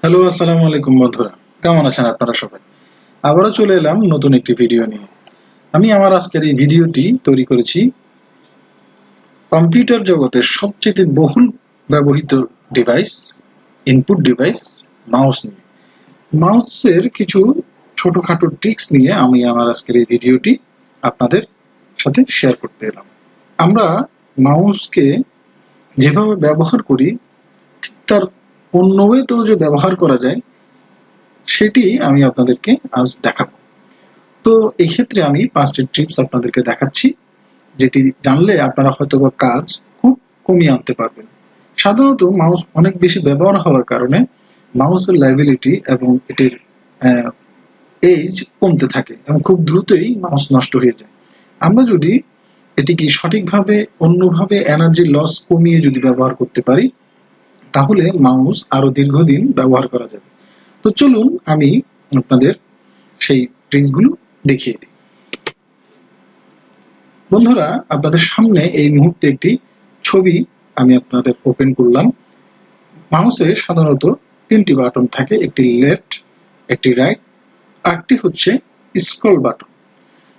Hello, আসসালামু আলাইকুম বন্ধুরা। কেমন আছেন আপনারা সবাই? আবারও চলে এলাম নতুন একটি ভিডিও নিয়ে। আমি আমার আজকের এই ভিডিওটি তৈরি করেছি কম্পিউটার জগতের সবচেয়ে বহুল ব্যবহৃত ডিভাইস, ইনপুট ডিভাইস মাউস নিয়ে। মাউসের কিছু ছোটখাটো ট্রিক্স নিয়ে আমি আমার আজকের এই ভিডিওটি আপনাদের সাথে শেয়ার করতে এলাম। আমরা মাউসকে যেভাবে ব্যবহার করি ঠিক তার অন্য ওয়েতেও যে ব্যবহার করা যায় সেটি আমি আপনাদেরকে আজ দেখাবো। তো এই ক্ষেত্রে আমি 5টি টিপস আপনাদেরকে দেখাচ্ছি, যেটি জানলে আপনারা হয়তোবা কাজ খুব কমিয়ে আনতে পারবেন। সাধারণত মাউস অনেক বেশি ব্যবহার হওয়ার কারণে মাউসের লাইবিলিটি এবং এটির এজ কমতে থাকে এবং খুব দ্রুতই মাউস নষ্ট হয়ে যায়। আমরা যদি এটিকে সঠিকভাবে অন্যভাবে এনার্জি লস কমিয়ে যদি ব্যবহার করতে পারি তাহলে মাউস আরো দীর্ঘদিন ব্যবহার করা যাবে। তো চলুন আমি আপনাদের সেই ট্রিক্সগুলো দেখিয়ে দিই। বন্ধুরা, আপনাদের সামনে এই মুহূর্তে একটি ছবি আমি আপনাদের ওপেন করলাম। মাউসে সাধারণত 3টি বাটন থাকে, একটি লেফট, একটি রাইট, আরেকটি হচ্ছে স্ক্রল বাটন।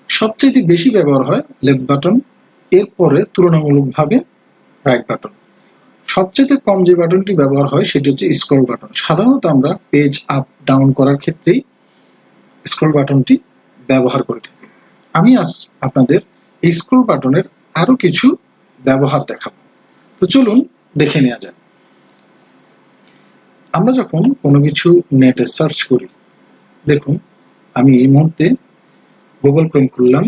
সবচেয়ে বেশি ব্যবহার হয় লেফট বাটন, এরপরে তুলনামূলকভাবে রাইট বাটন। সবচেয়ে কম যে বাটনটি ব্যবহার হয় সেটি হচ্ছে স্ক্রল বাটন। সাধারণত আমরা পেজ আপ ডাউন করার ক্ষেত্রেই স্ক্রল বাটনটি ব্যবহার করে থাকি। আমি আজ আপনাদের এই স্ক্রল বাটনের আরো কিছু ব্যবহার দেখাবো। তো চলুন দেখে নেওয়া যাক। আমরা যখন কোনো কিছু নেটে সার্চ করি, দেখুন আমি এই মুহূর্তে গুগল ক্রোম খুললাম,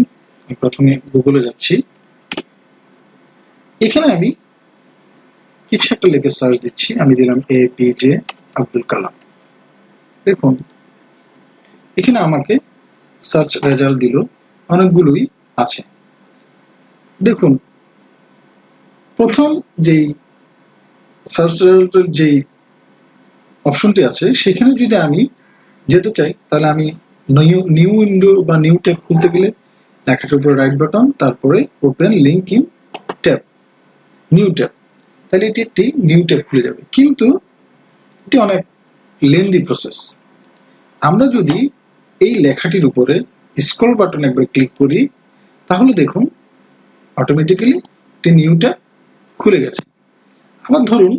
প্রথমে গুগলে যাচ্ছি। এখানে আমি কিছু একটা লিখে সার্চ দিচ্ছি, আমি দিলাম APJ আব্দুল কালাম। দেখুন এখানে আমাকে সার্চ রেজাল্ট দিল, অনেকগুলোই আছে। দেখুন প্রথম যেই সার্চ রেজাল্টের যেই অপশনটি আছে সেখানে যদি আমি যেতে চাই তাহলে আমি নিউ উইন্ডো বা নিউ ট্যাব খুলতে গেলে লেখাটার উপরে রাইট বাটন, তারপরে open link in tab, new tab, তাহলে এটি একটি নিউ ট্যাব খুলে যাবে। কিন্তু এটি অনেক লেন্দি প্রসেস। আমরা যদি এই লেখাটির উপরে স্ক্রল বাটন একবার ক্লিক করি তাহলে দেখুন অটোমেটিক্যালি একটি নিউ ট্যাব খুলে গেছে। আবার ধরুন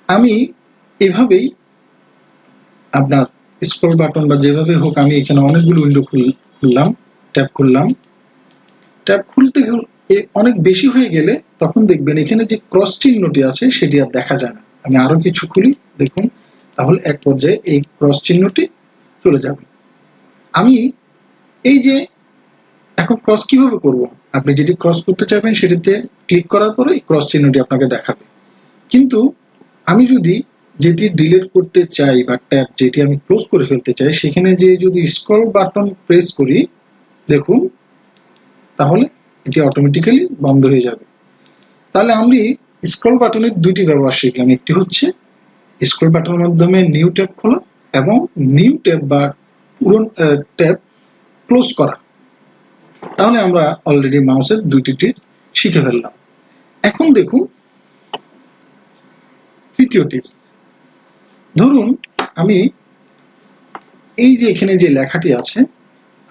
আমি এভাবেই আপনার স্ক্রল বাটন বা যেভাবে হোক আমি এখানে অনেকগুলো উইন্ডো খুললাম, ট্যাব খুললাম। ট্যাব খুলতে অনেক বেশি হয়ে গেলে তখন দেখবেন এখানে যে ক্রস চিহ্নটি আছে সেটি আর দেখা যায় না। আমি আরো কিছু খুলি, দেখুন তাহলে এক পর্যায়ে এই ক্রস চিহ্নটি চলে যাবে। আমি এই যে এখন ক্রস কিভাবে করব, আপনি যেটি ক্রস করতে চাইবেন সেটিতে ক্লিক করার পরে এই ক্রস চিহ্নটি আপনাকে দেখাবে। কিন্তু আমি যদি যেটি ডিলিট করতে চাই বা ট্যাব যেটি আমি ক্লোজ করে ফেলতে চাই সেখানে যে যদি স্ক্রল বাটন প্রেস করি দেখুন তাহলে এটি অটোমেটিক্যালি বন্ধ হয়ে যাবে। তাহলে আমি স্ক্রল বাটনের দুইটি ব্যবহার শিখলাম, একটি হচ্ছে স্ক্রল বাটনের মাধ্যমে নিউ ট্যাব খোলা এবং নিউ ট্যাব বা পুরনো ট্যাব ক্লোজ করা। তাহলে আমরা অলরেডি মাউসের দুইটি টিপস শিখে ফেললাম। এখন দেখুন তৃতীয় টিপস। ধরুন আমি এই যে এখানে যে লেখাটি আছে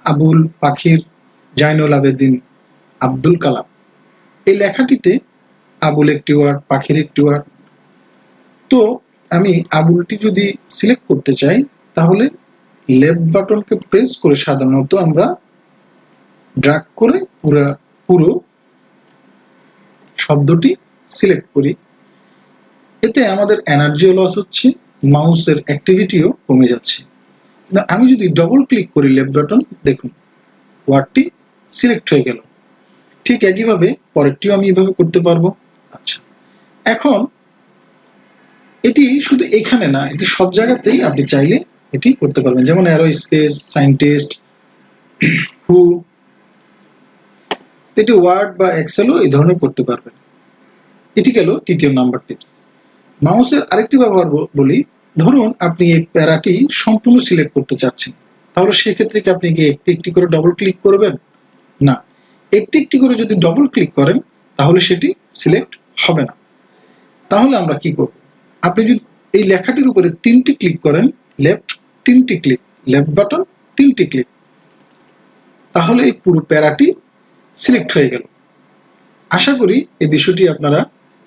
আবুল পাখির জাইনুল আবেদিন আব্দুল কালাম, এই লেখাটিতে আবুল একটি ওয়ার্ড, পাখির একটি ওয়ার্ড। তো আমি আবুলটি যদি সিলেক্ট করতে চাই তাহলে লেফট বাটনকে প্রেস করে সাধারণত আমরা ড্র্যাগ করে পুরো শব্দটি সিলেক্ট করি। এতে আমাদের এনার্জিও লস হচ্ছে, মাউসের অ্যাক্টিভিটিও কমে যাচ্ছে। আমি যদি ডবল ক্লিক করি লেফট বাটন, দেখুন ওয়ার্ডটি সিলেক্ট হয়ে গেল। ঠিক একইভাবে পরেরটিও আমি এভাবে করতে পারবো। আচ্ছা, এখন এটি শুধু এখানে না, এটি সব জায়গাতেই আপনি চাইলে এটি করতে পারবেন, যেমন অ্যারো স্পেস, সাইন্টিস্ট, হু, এটি ওয়ার্ড বা এক্সেলও এই ধরনের করতে পারবেন। এটি গেল তৃতীয় নাম্বার টিপস। মাউসের আরেকটি ব্যবহার বলি, ধরুন আপনি এই প্যারাটি সম্পূর্ণ সিলেক্ট করতে চাচ্ছেন, তাহলে সেক্ষেত্রে কি আপনি কি একটি একটি করে ডবল ক্লিক করবেন? না, একটি একটি করে যদি ডবল ক্লিক করেন তাহলে সেটি সিলেক্ট হবে না। তাহলে আমরা কি করব, আপনি যদি এই লেখাটির উপরে 3টি ক্লিক করেন, লেফট 3টি ক্লিক, লেফট বাটন 3টি ক্লিক, তাহলে এই পুরো প্যারাটি সিলেক্ট হয়ে গেল। আশা করি এই বিষয়টি আপনারা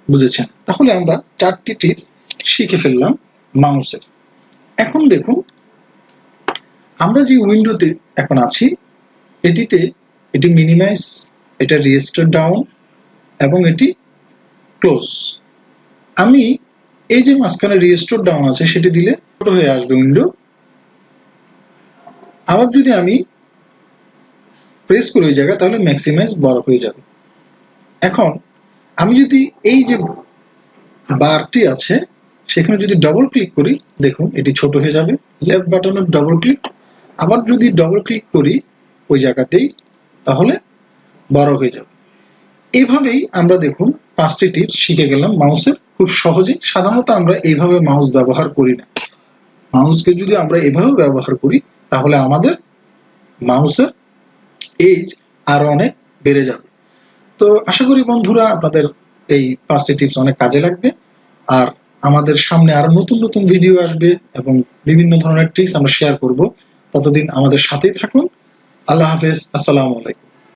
বুঝেছেন। তাহলে আমরা 4টি টিপস শিখে ফেললাম মাউসের। এখন দেখুন, আমরা যে উইন্ডোতে এখন আছি, এটি মিনিমাইজ, এটা রেজিস্টার ডাউন এবং এটি ক্লোজ। আমি এই যে মাঝখানে রেজিস্টার ডাউন আছে সেটি দিলে ছোট হয়ে আসবে উইন্ডো। আবার যদি আমি প্রেস করি ওই জায়গায়, তাহলে ম্যাক্সিমাইজ বড় হয়ে যাবে। এখন আমি যদি এই যে বারটি আছে সেখানে যদি ডবল ক্লিক করি, দেখুন এটি ছোট হয়ে যাবে। লেফট বাটনের ডবল ক্লিক, আবার যদি ডবল ক্লিক করি ওই জায়গাতেই, তাহলে বড় হয়ে যাবে। এইভাবেই আমরা দেখুন 5টি টিপস শিখে গেলাম মাউসের খুব সহজে। সাধারণত আমরা এইভাবে মাউস ব্যবহার করি না। মাউসকে যদি আমরা এভাবে ব্যবহার করি তাহলে আমাদের মাউসের এজ আরো অনেক বেড়ে যাবে। তো আশা করি বন্ধুরা আপনাদের এই 5টি টিপস অনেক কাজে লাগবে। আর আমাদের সামনে আরো নতুন নতুন ভিডিও আসবে এবং বিভিন্ন ধরনের ট্রিক্স আমরা শেয়ার করব। ততদিন আমাদের সাথেই থাকুন। আল্লাহ হাফেজ, আসসালামু আলাইকুম।